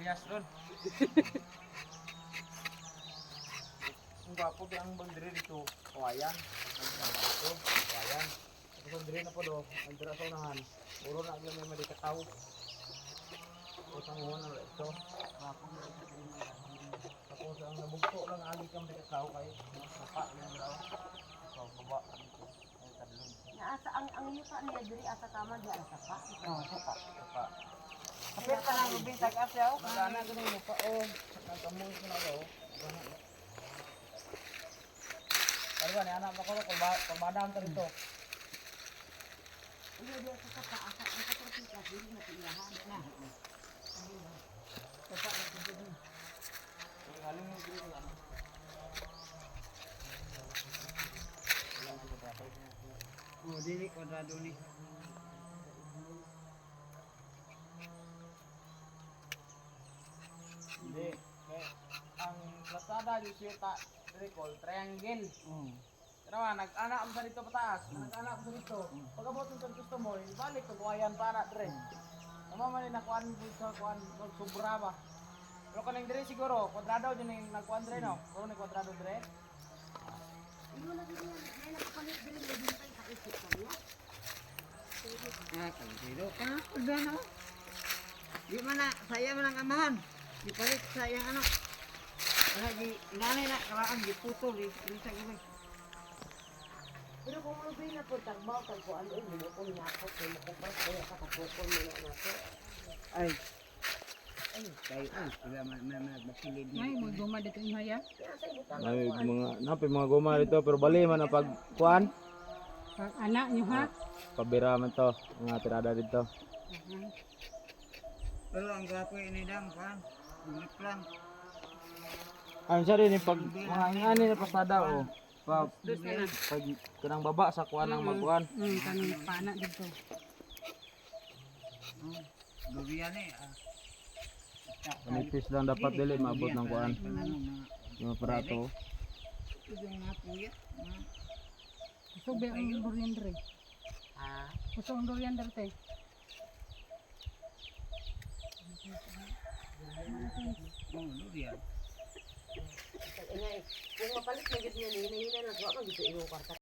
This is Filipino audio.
Alias ron. Ang gwapo di ang bandiri dito. Kawayan. Ang gwapo. Kawayan. Ito bandiri na po do. Ang dira sa unahan. Puro na ang may madikataw. O sa muhon na ito. Tapos ang nabugto lang agi kang madikataw kayo. Sapa lang daw. So, baba. Ay, tadlong. Asa ang yuta niya diri asa kama di asa pa. Oo, sapa. Sapa. Kapit pa nang ubintag asyaw. Wala na ganun mo pa. O, nagkamuhi ko na daw. Ano ba, ni anak ako na, pabadaan ka rito. Iya dia sa pa asa ang katropi ka diri na tiyahan na. Sapa na dito. Galing mo dito ano. Wala na dapat. Oh, dili kwadrado ni. Hindi. Kaya, ang Lazada yung siyota, recall, triangle. Pero nag-anak mo sa dito pataas, nag-anak mo sa dito. Pagkabot ng gusto mo, balik ko kuwayan para dre. Namaman na kuan mo sa kuan, sobra ba? Pero kaning dre siguro, kwadrado din yung nagkuan dre no? Kung ni kwadrado dre? Iyo na diri na nakapalit diri na dintay sa isip kaniya. Ah, kalsiro ka. Udah na. Di mana saya man ang amahan. Di palit sa yang anak. Lagi nanay na kalaan diputol di sa gawin. Pero kung ano ba na po tagbaw kag kuan oy mo ko nyako kay mo ko pa kaya ka kapokon mo na nako. Ay. Ay, kayo ay sila man basilid ni. Ay, mo guma dito yung haya. Kaya sa ibutan. Napi mga guma dito, pero bali man ang pagkuan. Pag anak nyo ha. Pabira man to, mga tirada dito. Pero ang gwapo ini dang kan. Ulit lang. Ano siya rin, pag mga ingani na pasada o. Pag kanang baba sa kuan ng magkuan. Kanang pana dito. Lubian eh. Manipis lang dapat dili maabot ng kuan. Yung aparato. Ito yung mga puya. Gusto ba ang durian dere? Ah, Gusto ang durian dere te? Oh, lubian. ingay. Kung mapalit na gid niya ni hina lang wa man gid iyo kwarta.